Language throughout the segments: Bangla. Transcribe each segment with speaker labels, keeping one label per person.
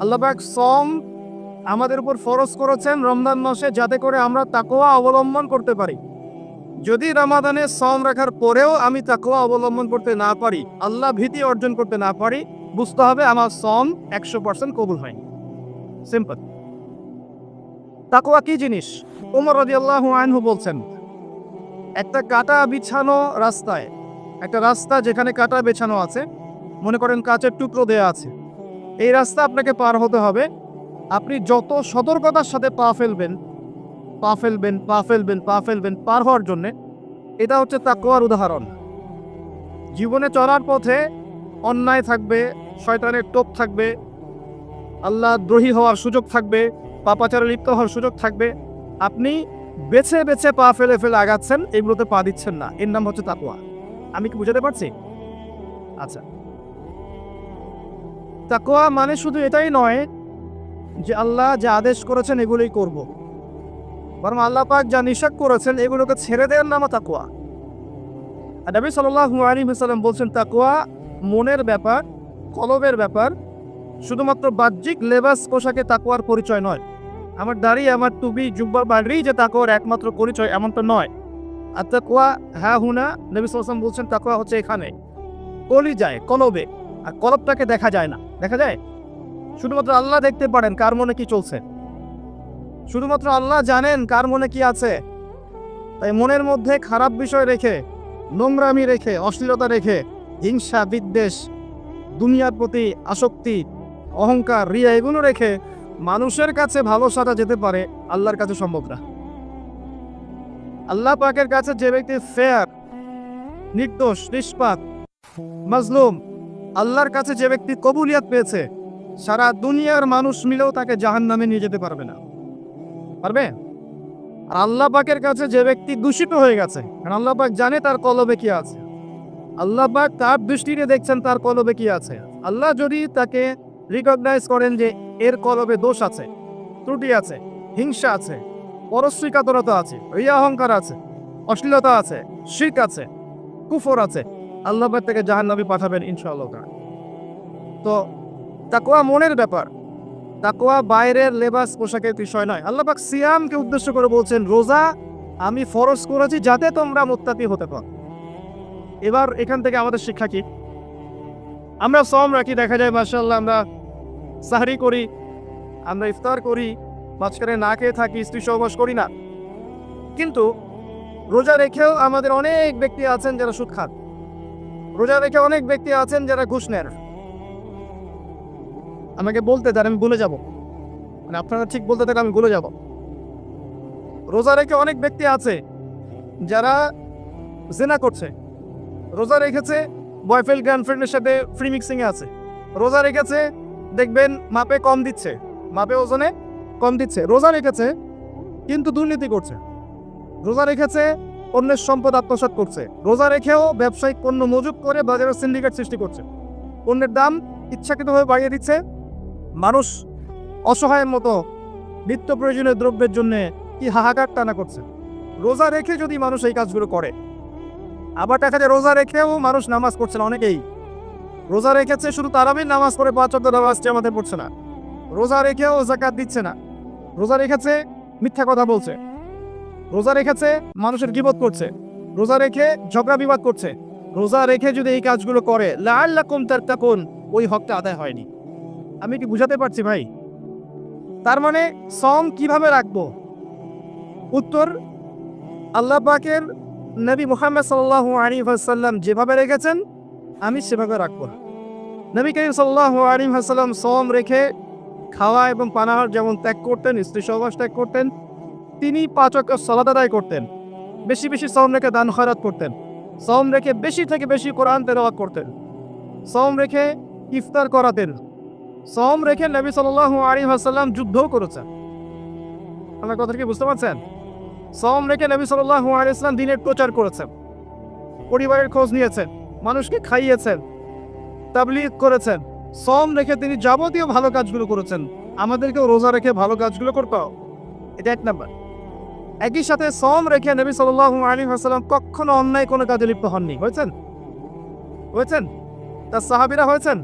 Speaker 1: আল্লাহ পাক সম আমাদের উপর ফরজ করেছেন রমজান মাসে, যাতে করে আমরা তাকওয়া অবলম্বন করতে পারি। যদি রমাদানে সম রাখার পরেও আমি তাকওয়া অবলম্বন করতে না পারি, আল্লাহ ভীতি অর্জন করতে না পারি, বুঝতে হবে আমার সম 100% কবুল হয়নি। সিম্পল। তাকওয়া কি জিনিস? ওমর রাদিয়াল্লাহু আনহু বলছেন, একটা কাঁটা বিছানো রাস্তায়, একটা রাস্তা যেখানে কাঁটা বিছানো আছে, মনে করেন কাঁচের টুকরো দেয়া আছে, এই রাস্তা আপনাকে পার হতে হবে। আপনি যত সতর্কতার সাথে পা ফেলবেন পার হওয়ার জন্যে, এটা হচ্ছে তাকওয়ার উদাহরণ। জীবনে চলার পথে অন্যায় থাকবে, শয়তানের টোপ থাকবে, আল্লাহ দ্রোহী হওয়ার সুযোগ থাকবে, পাপাচারে লিপ্ত হওয়ার সুযোগ থাকবে। আপনি বেছে বেছে পা ফেলে আগাচ্ছেন, এগুলোতে পা দিচ্ছেন না, এর নাম হচ্ছে তাকওয়া। আমি কি বুঝাতে পারছি? আচ্ছা, তাকওয়া মানে শুধু এটাই নয় যে আল্লাহ যা আদেশ করেছেন এগুলোই করব, বরং আল্লাহ পাক যা নিষেধ করেছেন এগুলোকে ছেড়ে দেওয়ার নাম তাকওয়া। আর নবী সাল্লাল্লাহু আলাইহি ওয়াসাল্লাম বলছেন, তাকওয়া মনের ব্যাপার, কলবের ব্যাপার। শুধুমাত্র বাহ্যিক লেবাস পোশাকে তাকওয়ার পরিচয় নয়। আমার দাড়ি, আমার টুপি, জুব্বা বাড়ি যে তাকওয়ার একমাত্র পরিচয়, এমনটা নয়। আর তাকওয়া হ্যাঁ হুনা, নবী সাল্লাল্লাহু আলাইহি ওয়াসাল্লাম বলছেন তাকওয়া হচ্ছে এখানে, কলিজায়, কলবে। আর কলবটাকে দেখা যায় না, দেখা যায়? শুধুমাত্র আল্লাহ দেখতে পারেন কার মনে কি চলছে, শুধুমাত্র আল্লাহ জানেন কার মনে কি আছে। তাই মনের মধ্যে খারাপ বিষয় রেখে, নোংরামি রেখে, অশ্লীলতা রেখে, হিংসা, বিদ্বেষ, দুনিয়ার প্রতি আসক্তি, অহংকার, রিয়া, এগুলো রেখে মানুষের কাছে ভালো সাজা যেতে পারে, আল্লাহর কাছে সম্ভব না। আল্লাহ পাকের কাছে যে ব্যক্তি ফেয়ার, নির্দোষ, নিষ্পাপ, মাজলুম, আল্লাহর কাছে যে ব্যক্তি কবুলিয়াত পেয়েছে, সারা দুনিয়ার মানুষ মিলেও তাকে জাহান্নামে নিয়ে যেতে পারবে না। পারবে? আর আল্লাহ পাকের কাছে যে ব্যক্তি দূষিত হয়ে গেছে, কারণ আল্লাহ পাক জানে তার কলবে কি আছে, আল্লাহ পাক তার দৃষ্টিতে দেখছেন তার কলবে কি আছে। আল্লাহ যদি তাকে রিকগনাইজ করেন যে এর কলবে দোষ আছে, ত্রুটি আছে, হিংসা আছে, পরশ্রীকাতরতা আছে, রিয়া অহংকার আছে, অশ্লীলতা আছে, শিরক আছে, কুফর আছে, আল্লাহ পাক তাকে জাহান্নামে পাঠাবেন ইনশাআল্লাহ। তো তাকওয়া মনের ব্যাপার, তাকওয়া বাইরের লেবাস পোশাকের বিষয় নয়। আল্লাহ পাক সিয়ামকে উদ্দেশ্য করে বলছেন, রোজা আমি ফরজ করেছি যাতে তোমরা মুত্তাকি হতে পারো। এবার এখান থেকে আমাদের শিক্ষা কি? আমরা সওম রাখি, দেখা যায় মাশাআল্লাহ আমরা সাহরি করি, আমরা ইফতার করি, মাঝখানে না খেয়ে থাকি, স্ত্রী সহবাস করি না। কিন্তু রোজা রেখেও আমাদের অনেক ব্যক্তি আছেন যারা সুদ খান, রোজা রেখে অনেক ব্যক্তি আছেন যারা ঘুষ নেন। আমাকে বলতে দেন, আমি ভুলে যাব, মানে আপনারা ঠিক বলতে থাকলে আমি ভুলে যাব। রোজা রেখে অনেক ব্যক্তি আছে যারা জিনা করছে, রোজা রেখেছে বয়ফ্রেন্ড গার্লফ্রেন্ডের সাথে ফ্রি মিক্সিংয়ে আছে, রোজা রেখেছে দেখবেন মাপে কম দিচ্ছে, মাপে ওজনে কম দিচ্ছে, রোজা রেখেছে কিন্তু দুর্নীতি করছে, রোজা রেখেছে অন্যের সম্পদ আত্মসাৎ করছে, রোজা রেখেও ব্যবসায়িক পণ্য মজুত করে বাজারে সিন্ডিকেট সৃষ্টি করছে, পণ্যের দাম ইচ্ছাকৃতভাবে বাড়িয়ে দিচ্ছে, মানুষ অসহায়ের মতো নিত্য প্রয়োজনীয় দ্রব্যের জন্য কি হাহাকার টানা করছে। রোজা রেখে যদি মানুষ এই কাজগুলো করে, আবার দেখা যায় রোজা রেখেও মানুষ নামাজ পড়ছে না। অনেকেই রোজা রেখেছে শুধু তারাবির নামাজ পড়ে, 5 ওয়াক্ত নামাজ জামাতে পড়ছে না, রোজা রেখেও যাকাত দিচ্ছে না, রোজা রেখেছে মিথ্যা কথা বলছে, রোজা রেখেছে মানুষের গীবত করছে, রোজা রেখে ঝগড়া বিবাদ করছে। রোজা রেখে যদি এই কাজগুলো করে, লাআল্লাকুম তাত্তাকুন, ওই হকটা আদায় হয়নি। আমি কি বুঝাতে পারছি ভাই? তার মানে সওম কিভাবে রাখবো? উত্তর, আল্লাহ পাকের নবী মুহাম্মদ সাল্লাল্লাহু আলাইহি ওয়াসাল্লাম যেভাবে রেখেছেন আমি সেভাবে রাখবো। নবী করিম সাল্লাল্লাহু আলাইহি ওয়াসাল্লাম সওম রেখে খাওয়া এবং পানাহার যেমন ত্যাগ করতেন, স্ত্রী সহবাস ত্যাগ করতেন, তিনি 5 ওয়াক্ত সালাত আদায় করতেন, বেশি বেশি সওম রেখে দান খয়রাত করতেন, সওম রেখে বেশি থেকে বেশি কোরআন তেলাওয়াত করতেন, সওম রেখে ইফতার করাতেন, সওম রেখে নবী সাল্লাল্লাহু আলাইহি ওয়াসাল্লাম যুদ্ধও করেছেন। আমার কথা কি বুঝতে পারছেন? সওম রেখে নবী সাল্লাল্লাহু আলাইহি ওয়াসাল্লাম দ্বীনের প্রচার করেছেন, পরিবারের খোঁজ নিয়েছেন, মানুষকে খাইয়েছেন, তাবলীগ করেছেন। সওম রেখে তিনি যাবতীয় ভালো কাজগুলো করেছেন। আমাদেরকেও রোজা রেখে ভালো কাজগুলো করতে হবে, এটা 1 নাম্বার। একই সাথে সওম রেখে নবী সাল্লাল্লাহু আলাইহি ওয়াসাল্লাম কখনো অন্যায় কোনো কাজে লিপ্ত হননি। হয়েছেন? তার সাহাবীরা হয়েছেন?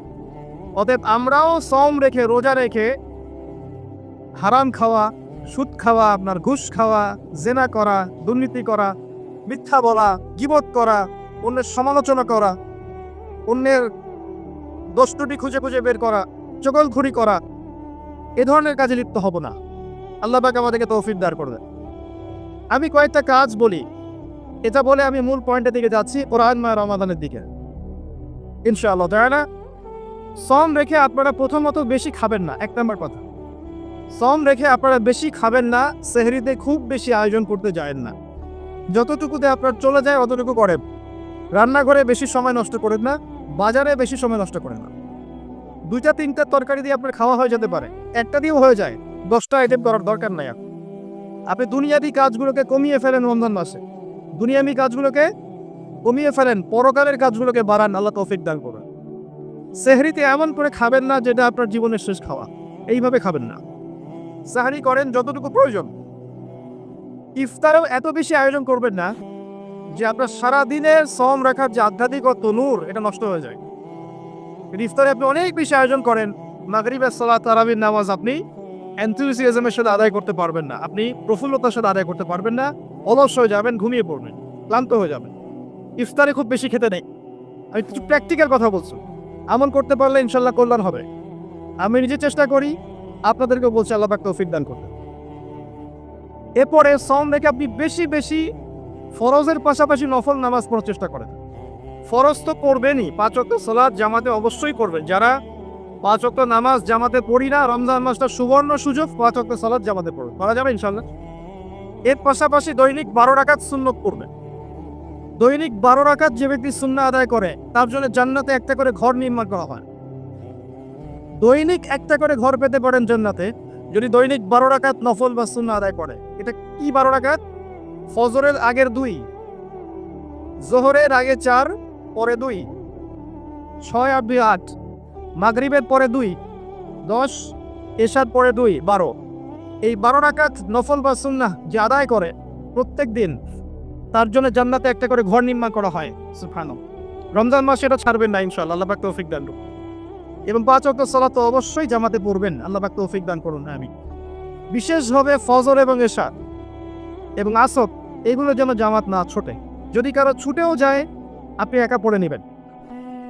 Speaker 1: অতএব আমরাও সওম রেখে, রোজা রেখে হারাম খাওয়া, সুদ খাওয়া, আপনার ঘুষ খাওয়া, জেনা করা, দুর্নীতি করা, মিথ্যা বলা, গীবত করা, অন্যের সমালোচনা করা, অন্যের দোষ ত্রুটি খুঁজে খুঁজে বের করা, চগলখড়ি করা, এ ধরনের কাজে লিপ্ত হব না। আল্লাহ পাক আমাদেরকে তৌফিক দান করবেন। আমি কয়েকটা কাজ বলি, এটা বলে আমি মূল পয়েন্টের দিকে যাচ্ছি, কোরআন মাহ রমাদানের দিকে ইনশাআল্লাহ তাআলা। সওম রেখে আপনারা প্রথমত বেশি খাবেন না, এক নম্বর কথা। সওম রেখে আপনারা বেশি খাবেন না, সেহরিতে খুব বেশি আয়োজন করতে যায়েন না। যতটুকুতে আপনার চলে যায় অতটুকু করেন। রান্নাঘরে বেশি সময় নষ্ট করেন না, বাজারে বেশি সময় নষ্ট করেন না। 2-3টা তরকারি দিয়ে আপনার খাওয়া হয়ে যেতে পারে, একটা দিয়েও হয়ে যায়, 10টা আইটেম করার দরকার নাই। আপনি দুনিয়াবি কাজগুলোকে কমিয়ে ফেলেন রমজান মাসে, দুনিয়াবি কাজগুলোকে কমিয়ে ফেলেন, পরকালের কাজগুলোকে বাড়ান, আল্লাহ তৌফিক দান করবেন। সেহরিতে এমন করে খাবেন না যেটা আপনার জীবনের শেষ খাওয়া, এইভাবে খাবেন না। সাহারি করেন যতটুকু প্রয়োজন। ইফতারেও এত বেশি আয়োজন করবেন না যে আপনার সারাদিনের সওম রাখার যে আধ্যাত্মিক তনুর এটা নষ্ট হয়ে যায়। ইফতারে আপনি অনেক বেশি আয়োজন করেন, মাগরিবের সালাত, তারাবির নামাজ আপনি এনথুসিয়াজমের সাথে আদায় করতে পারবেন না, আপনি প্রফুল্লতার সাথে আদায় করতে পারবেন না, অলস হয়ে যাবেন, ঘুমিয়ে পড়বেন, ক্লান্ত হয়ে যাবেন। ইফতারে খুব বেশি খেতে নেই। আমি কিছু প্র্যাকটিক্যাল কথা বলছি, আমল করতে পারলে ইনশাল্লাহ কল্যাণ হবে। আমি নিজে চেষ্টা করি, আপনাদেরকে বলছি আল্লাহ পাক তৌফিক দান করতে। এরপরে সওম রেখে আপনি বেশি বেশি ফরজের পাশাপাশি নফল নামাজ পড়ার চেষ্টা করেন। ফরজ তো পড়বেনই, 5 ওয়াক্ত সালাত জামাতে অবশ্যই করবেন। যারা 5 ওয়াক্ত নামাজ জামাতে পড়ি না, রমজান মাসটা সুবর্ণ সুযোগ, 5 ওয়াক্ত সালাত জামাতে পড়বেন, করা যাবে ইনশাল্লাহ। এর পাশাপাশি দৈনিক 12 রাকাত সুন্নত পড়বেন। দৈনিক 12 রাকাত যে ব্যক্তি সুন্নাহ আদায় করে তার জন্য জান্নাতে একটা করে ঘর নির্মাণ করা হয়। দৈনিক একটা করে ঘর পেতে পারেন জান্নাতে যদি দৈনিক 12 রাকাত নফল বা সুন্নাহ আদায় করে। এটা কি 12 রাকাত? ফজরের আগের 2, জোহরের আগে 4, পরে 2, 6 আর 2 8, মাগরিবের পরে 2 10, এশার পরে 2 12। এই 12 রাকাত নফল বা সুন্নাহ যে আদায় করে প্রত্যেক দিন, তার জন্য জান্নাতে একটা করে ঘর নির্মাণ করা হয়। সুবহানাল্লাহ। রমজান মাসে এটা ছাড়বেন না ইনশাআল্লাহ, আল্লাহ পাক তৌফিক দান করুন। এবং 5 ওয়াক্ত সালাত তো অবশ্যই জামাতে পড়বেন, আল্লাহ পাক তৌফিক দান করুন। আমি বিশেষভাবে ফজর এবং এশা এবং আসর এগুলো যেন জামাত না ছোটে। যদি কারো ছুটেও যায় আপনি একা পড়ে নেবেন।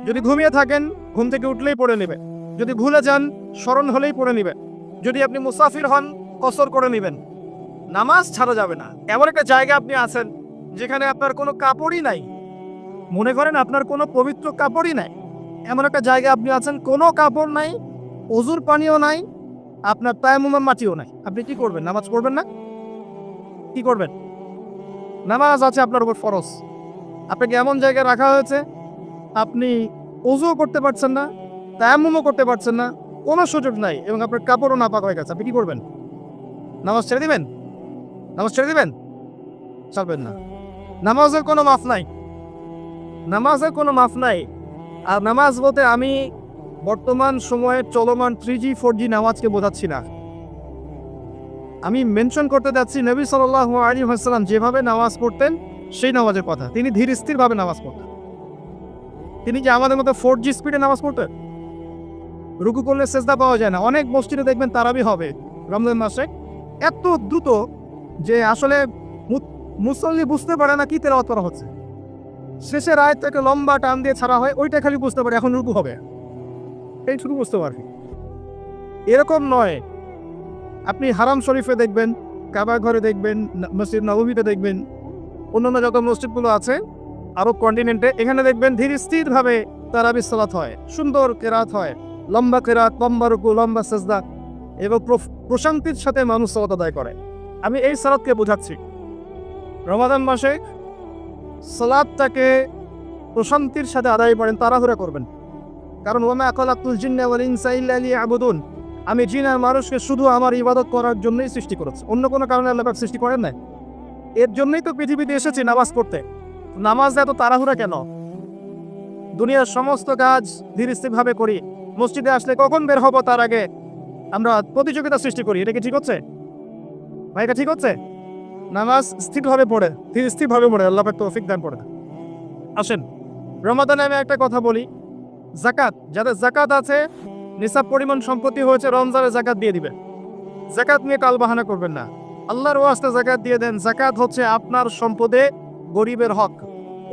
Speaker 1: যদি ঘুমিয়ে থাকেন ঘুম থেকে উঠলেই পড়ে নেবেন। যদি ভুলে যান স্মরণ হলেই পড়ে নেবেন। যদি আপনি মুসাফির হন কসর করে নেবেন। নামাজ ছাড়া যাবে না। এমন একটা জায়গা আপনি আছেন যেখানে আপনার কোনো কাপড়ই নাই, মনে করেন আপনার কোনো পবিত্র কাপড়ই নাই, এমন একটা জায়গা আপনি আছেন, কোনো কাপড় নাই, ওযুর পানিও নাই, আপনার তায়াম্মুমের মাটিও নাই, আপনি কি করবেন? নামাজ পড়বেন না? কি করবেন? নামাজ আছে আপনার উপর ফরজ, আপনাকে এমন জায়গায় রাখা হয়েছে আপনি ওযুও করতে পারছেন না, তায়াম্মুমও করতে পারছেন না, কোনো সুযোগ নাই, এবং আপনার কাপড়ও নাপাক হয়ে গেছে, আপনি কি করবেন? নামাজ ছেড়ে দিবেন? নামাজ ছেড়ে দিবেন? ছাড়বেন না। নামাজের কোনো মাফ নাই, নামাজের কোনো মাফ নাই। আর নামাজ বলতে আমি বর্তমান সময়ের চলমান 3G 4G নামাজকে বোঝাচ্ছি না। আমি মেনশন করতে যাচ্ছি নবী সাল্লাল্লাহু আলাইহি ওয়াসাল্লাম যেভাবে নামাজ পড়তেন সেই নামাজের কথা। তিনি ধীর স্থিরভাবে নামাজ পড়তেন। তিনি যে আমাদের মতো 4G স্পিডে নামাজ পড়তেন, রুকু করলে সেজদা পাওয়া যায় না। অনেক মসজিদে দেখবেন তারাবি হবে রমজান মাসে এত দ্রুত যে আসলে মুসল্লি বুঝতে পারে না কি তেলাওয়াত করা হচ্ছে। শেষের আয়াতটাকে লম্বা টান দিয়ে ছাড়া হয়, ওইটা খালি বুঝতে পারে এখন রুকু হবে, এইটুকু বুঝতে পারবে। এরকম নয়। আপনি হারাম শরীফে দেখবেন, কাবা ঘরে দেখবেন, মসজিদ নববীতে দেখবেন, অন্যান্য যত মসজিদগুলো আছে আরব কন্টিনেন্টে, এখানে দেখবেন ধীর স্থিরভাবে তারাবি সালাত হয়, সুন্দর কেরাত হয়, লম্বা কেরাত, লম্বা রুকু, লম্বা সেজদা, এবং প্রশান্তির সাথে মানুষ সালাত আদায় করে। আমি এই সালাতকে বোঝাচ্ছি। রমাদান মাসে সালাতটাকে প্রশান্তির সাথে আদায় করেন, তাড়াহুড়া করবেন। কারণ ওমা খালাকতুল জিন্না ওয়াল ইনসা ইল্লা লিয়াবুদুন, আমি জিন আর মানুষকে শুধু আমার ইবাদত করার জন্যই সৃষ্টি করেছি, অন্য কোনো কারণে আল্লাহ পাক সৃষ্টি করেন নাই। এর জন্যই তো পৃথিবীতে এসেছি নামাজ পড়তে। নামাজ এত তাড়াহুড়া কেন? দুনিয়ার সমস্ত কাজ ধীর স্থিরভাবে করি, মসজিদে আসলে কখন বের হবো তার আগে আমরা প্রতিযোগিতা সৃষ্টি করি। এটা কি ঠিক হচ্ছে ভাই? এটা ঠিক হচ্ছে? নামাজ স্থিরভাবে পড়ে, ধীর স্থিরভাবে পড়ে, আল্লাহ পাক তৌফিক দান করে। আসেন রমাদানে আমি একটা কথা বলি, যাকাত, যাদের যাকাত আছে নিসাব পরিমাণ সম্পত্তি হয়েছে, রমজানের যাকাত দিয়ে দিবেন। যাকাত নিয়ে টালবাহানা করবেন না, আল্লাহর ওয়াস্তে যাকাত দিয়ে দেন। যাকাত হচ্ছে আপনার সম্পদে গরিবের হক।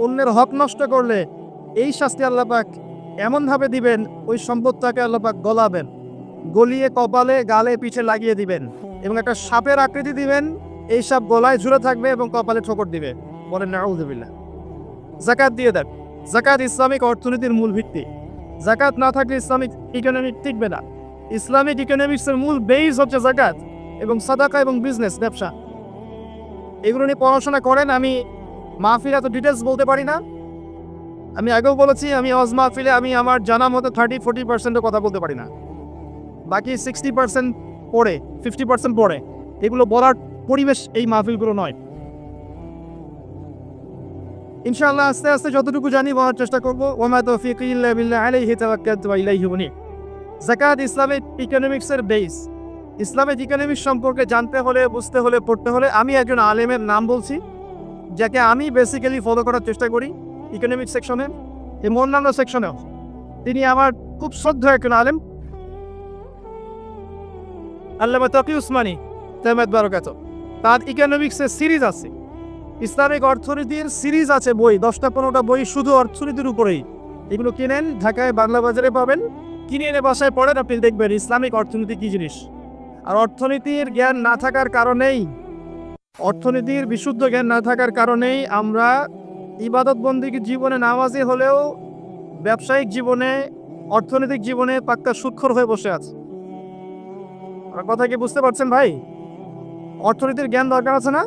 Speaker 1: অন্যের হক নষ্ট করলে এই শাস্তি আল্লাহ পাক এমনভাবে দিবেন, ওই সম্পদটাকে আল্লাহ পাক গলাবেন, গলিয়ে কপালে গালে পিঠে লাগিয়ে দিবেন এবং একটা সাপের আকৃতি দিবেন, এই সাপ গলায় ঝুলে থাকবে এবং কপালে ঠোকর দিবে। বলেন নাউযুবিল্লাহ। যাকাত দিয়ে দেন। যাকাত ইসলামিক অর্থনীতির মূল ভিত্তি। যাকাত না থাকলে ইসলামিক ইকোনমি টিকবে না। ইসলামিক ইকোনমিক্সের মূল বেস হচ্ছে যাকাত এবং সাদাকা এবং বিজনেস, ব্যবসা। এগুলো নিয়ে পড়াশোনা করেন। আমি মাহফিল এত ডিটেলস বলতে পারি না। আমি আগেও বলেছি, আমি ওয়াজ মাহফিলে আমি আমার জানা মতো 30-40% কথা বলতে পারি না, বাকি 60% পড়ে, 50% পড়ে। এগুলো বলার পরিবেশ এই মাহফিলগুলো নয়। ইনশাআল্লাহ আস্তে আস্তে যতটুকু জানি বলার চেষ্টা করবো। ওমা তৌফিকি ইল্লা বিল্লাহ, আলাইহি তাওয়াক্কালতু ওয়া ইলাইহি উনীব। যাকাত ইসলামিক ইকোনমিক্সের বেস। ইসলামিক ইকোনমিক্স সম্পর্কে জানতে হলে, বুঝতে হলে, পড়তে হলে আমি একজন আলেমের নাম বলছি, যাকে আমি বেসিক্যালি ফলো করার চেষ্টা করি ইকোনমিক্স সেকশনে এবং অন্যান্য সেকশনেও। তিনি আমার খুব শ্রদ্ধেয় একজন আলেম, আল্লামা তাকি উসমানী দামাত বারাকাতুহু। তার ইকোনমিক্সের সিরিজ আছে, ইসলামিক অর্থনীতির সিরিজ আছে বই, 10টা-15টা বই শুধু অর্থনীতির উপরেই। এগুলো কিনেন, ঢাকায় বাংলা বাজারে পাবেন, কিনে এনে বাসায় পড়েন, আপনি দেখবেন ইসলামিক অর্থনীতি কী জিনিস। আর অর্থনীতির জ্ঞান না থাকার কারণেই, অর্থনীতির বিশুদ্ধ জ্ঞান না থাকার কারণেই আমরা ইবাদত বন্দেগীর জীবনে নামাজি হলেও ব্যবসায়িক জীবনে, অর্থনৈতিক জীবনে পাক্কা সুদখোর হয়ে বসে আছে। আমার কথা কি বুঝতে পারছেন ভাই? অর্থনীতির জ্ঞান দরকার আছে না?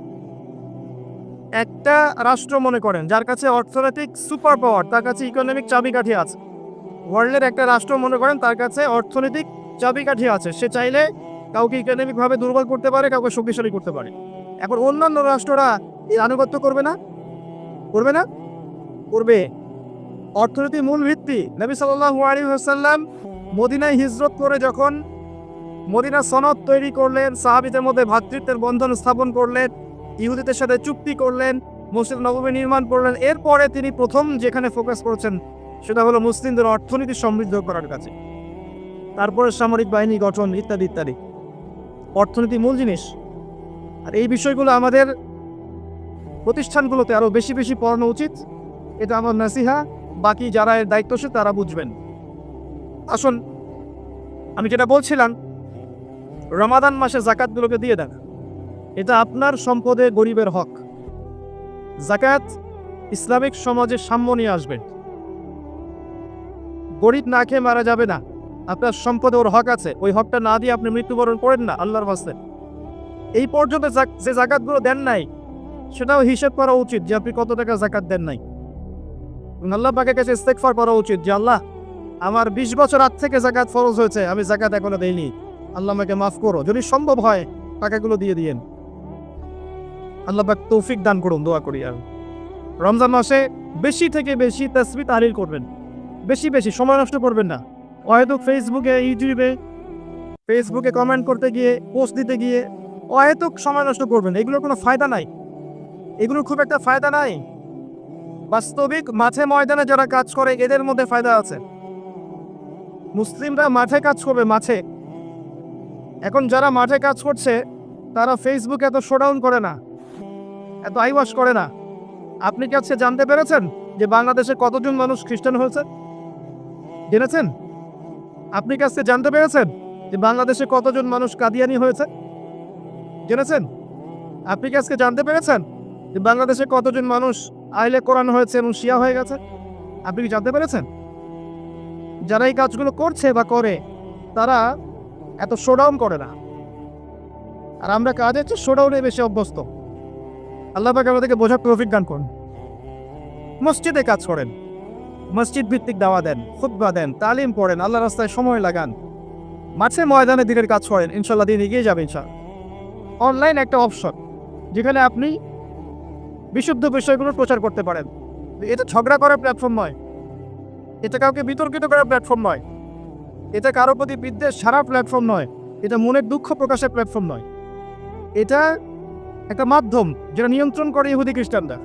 Speaker 1: একটা রাষ্ট্র মনে করেন যার কাছে অর্থনৈতিক সুপার পাওয়ার, তার কাছে ইকোনমিক চাবিকাঠি আছে। ওয়ার্ল্ডের একটা রাষ্ট্র মনে করেন তার কাছে অর্থনৈতিক চাবিকাঠি আছে, সে চাইলে কাউকে ইকোনমিকভাবে দুর্বল করতে পারে, কাউকে শক্তিশালী করতে পারে। এখন অন্যান্য রাষ্ট্ররা এই আনুগত্য করবে না? করবে না? করবে। অর্থনীতির মূল ভিত্তি। নবী সাল্লাল্লাহু আলাইহি ওয়াসাল্লাম মদিনায় হিজরত করে যখন মদিনা সনদ তৈরি করলেন, সাহাবীদের মধ্যে ভ্রাতৃত্বের বন্ধন স্থাপন করলেন, ইহুদিদের সাথে চুক্তি করলেন, মসজিদ নববী নির্মাণ করলেন, এরপরে তিনি প্রথম যেখানে ফোকাস করেছেন সেটা হলো মুসলিমদের অর্থনীতি সমৃদ্ধ করার কাছে, তারপরে সামরিক বাহিনী গঠন ইত্যাদি ইত্যাদি। অর্থনীতি মূল জিনিস। আর এই বিষয়গুলো আমাদের প্রতিষ্ঠানগুলোতে আরও বেশি বেশি পড়ানো উচিত। এটা আমার নাসিহা, বাকি যারা এর দায়িত্বশীল তারা বুঝবেন। আসুন, আমি যেটা বলছিলাম, রমাদান মাসে যাকাতগুলোকে দিয়ে দেন। এটা আপনার সম্পদে গরিবের হক। যাকাত ইসলামিক সমাজে সাম্য নিয়ে আসবে। গরিব না খেয়ে মারা যাবে না, আপনার সম্পদে ওর হক আছে, ওই হকটা না দিয়ে আপনি মৃত্যুবরণ করেন না আল্লাহর ওয়াস্তে। এই পর্যন্ত যে যাকাতগুলো দেন নাই সেটাও হিসেব করা উচিত যে আপনি কত টাকা যাকাত দেন নাই। আল্লাহ পাকের কাছে ইস্তেগফার করা উচিত যে আল্লাহ, আমার 20 বছর আগ থেকে যাকাত ফরজ হয়েছে, আমি যাকাত এখনো দেইনি, আল্লাহ আমাকে মাফ করো। যদি সম্ভব হয় টাকাগুলো দিয়ে দিয়েন। আল্লাহ পাক তৌফিক দান করুন, দোয়া করি। আর রমজান মাসে বেশি থেকে বেশি তাসবিহ তাহলিল করবেন, বেশি বেশি সময় নষ্ট করবেন না। হয়তো ফেসবুকে কমেন্ট করতে গিয়ে, পোস্ট দিতে গিয়ে হয়তো সময় নষ্ট করবেন। এগুলোর কোনো ফায়দা নাই, এগুলোর খুব একটা ফায়দা নাই। বাস্তবিক মাঠে ময়দানে যারা কাজ করে এদের মধ্যে ফায়দা আছে। মুসলিমরা মাঠে কাজ করবে, মাঠে। এখন যারা মাঠে কাজ করছে তারা ফেসবুকে এত শোডাউন করে না, এত আইওয়াশ করে না। আপনি কি আজকে জানতে পেরেছেন যে বাংলাদেশে কতজন মানুষ খ্রিস্টান হয়েছে? জেনেছেন? আপনি কি আজকে জানতে পেরেছেন যে বাংলাদেশে কতজন মানুষ কাদিয়ানি হয়েছে? জেনেছেন? আপনি কি আজকে জানতে পেরেছেন যে বাংলাদেশে কতজন মানুষ আইলে কোরআন হয়েছে এবং শিয়া হয়ে গেছে? আপনি কি জানতে পেরেছেন? যারা এই কাজগুলো করছে বা করে তারা এত শোডাউন করে না, আর আমরা কাজের চেয়ে শোডাউনে বেশি অভ্যস্ত। আল্লাহ পাক আমাদেরকে বোঝার তৌফিক দান করুন। মসজিদে কাজ করেন, মসজিদ ভিত্তিক দাওয়া দেন, খুতবা দেন, তালিম পড়েন, আল্লাহ রাস্তায় সময় লাগান, মাঠে ময়দানে দিনের কাজ করেন, ইনশাল্লাহ দিন এগিয়ে যাবে ইনশাল্লাহ। অনলাইন একটা অপশন যেখানে আপনি বিশুদ্ধ বিষয়গুলো প্রচার করতে পারেন। এটা ঝগড়া করার প্ল্যাটফর্ম নয়, এটা কাউকে বিতর্কিত করার প্ল্যাটফর্ম নয়, এটা কারোর প্রতি বিদ্বেষ ছাড়ার প্ল্যাটফর্ম নয়, এটা মনের দুঃখ প্রকাশের প্ল্যাটফর্ম নয়। এটা একটা মাধ্যম যেটা নিয়ন্ত্রণ করে ইহুদি খ্রিস্টানরা।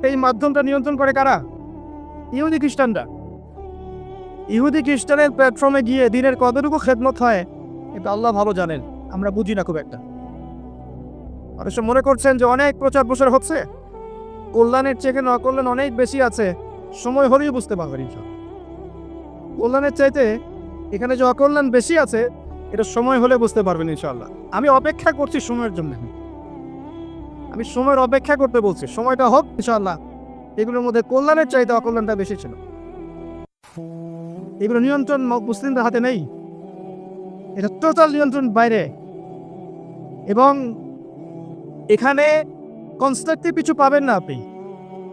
Speaker 1: এই মাধ্যমটা নিয়ন্ত্রণ করে কারা? ইহুদি খ্রিস্টানরা। ইহুদি খ্রিস্টানের প্ল্যাটফর্মে গিয়ে দিনের কতটুকু খেদমত হয় এটা আল্লাহ ভালো জানেন, আমরা বুঝি না খুব একটা। অনেক সময় মনে করছেন যে অনেক প্রচার প্রসার হচ্ছে, কল্যাণের চেয়ে অকল্যাণ অনেক বেশি আছে, সময় হলেই বুঝতে পারবেন ইনশাআল্লাহ। কল্যাণের চাইতে এখানে যে অকল্যাণ বেশি আছে এটা সময় হলে বুঝতে পারবেন ইনশাআল্লাহ। আমি অপেক্ষা করছি সময়ের জন্য, আমি সময়ের অপেক্ষা করতে বলছি, সময়টা হোক ইনশাআল্লাহ। এগুলোর মধ্যে কল্যাণের চাইতে অকল্যাণটা বেশি ছিল। এগুলো নিয়ন্ত্রণ মুসলিমদের হাতে নেই, এটা টোটাল নিয়ন্ত্রণ বাইরে। এবং এখানে কনস্ট্রাকটিভ কিছু পাবেন না আপনি,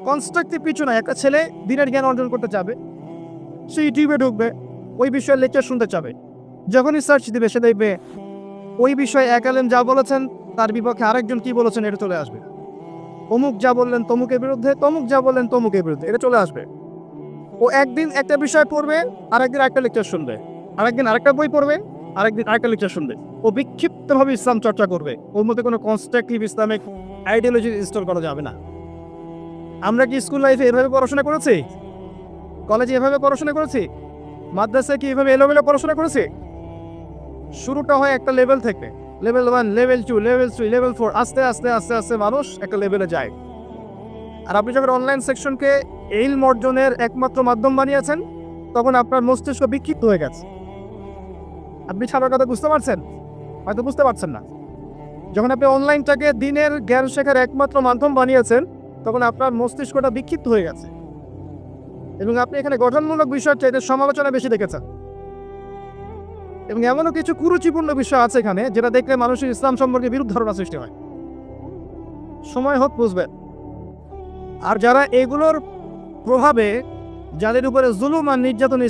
Speaker 1: কনস্ট্রাকটিভ কিছু না। একটা ছেলে দিনের জ্ঞান অর্জন করতে চাবে, সে ইউটিউবে ঢুকবে, ওই বিষয়ে লেকচার শুনতে চাবে, যখনই সার্চ দিবে সে দেখবে ওই বিষয়ে এক আলেম যা বলেছেন তার বিপক্ষে আরেকজন কি বলেছেন এটা চলে আসবে। অমুক যা বললেন তমুকের বিরুদ্ধে, তমুক যা বললেন তমুকের বিরুদ্ধে, এটা চলে আসবে। ও একদিন একটা বিষয় পড়বে, আরেকদিন আরেকটা লেকচার শুনবে, আরেকদিন আরেকটা বই পড়বে, আরেকদিন আরেকটা লেকচার শুনবে। ও বিক্ষিপ্তভাবে ইসলাম চর্চা করবে, ওর মধ্যে কোনো কনস্ট্রাকটিভ ইসলামিক আইডিওলজি ইনস্টল করা যাবে না। আমরা কি স্কুল লাইফে এভাবে পড়াশোনা করেছি? কলেজে এভাবে পড়াশোনা করেছি? মাদ্রাসায় কি এভাবে এলোমেলো পড়াশোনা করেছি? শুরুটা হয় একটা লেভেল থেকে, লেভেল 1, লেভেল 2, লেভেল 3, লেভেল 4, আস্তে আস্তে আস্তে আস্তে মানুষ একটা লেভেলে যায়। আর আপনি যখন অনলাইন সেকশনকে ইলম অর্জনের একমাত্র মাধ্যম বানিয়েছেন, তখন আপনার মস্তিষ্ক বিক্ষিপ্ত হয়ে গেছে। আপনি ছাড়ার কথা বুঝতে পারছেন? হয়তো বুঝতে পারছেন না। যখন আপনি অনলাইনটাকে দিনের জ্ঞান শেখার একমাত্র মাধ্যম বানিয়েছেন, তখন আপনার মস্তিষ্কটা বিক্ষিপ্ত হয়ে গেছে এবং আপনি এখানে গঠনমূলক বিষয়ের চাইতে সমালোচনা বেশি দেখেছেন। এবং এমনও কিছু কুরুচিপূর্ণ বিষয় আছে এখানে যেটা দেখলে মানুষের ইসলাম সম্পর্কে বিরূপ ধারণা সৃষ্টি হয়। সময় হোক বুঝবেন। আর যারা এগুলোর প্রভাবে যাদের উপরে জুলুম আর নির্যাতন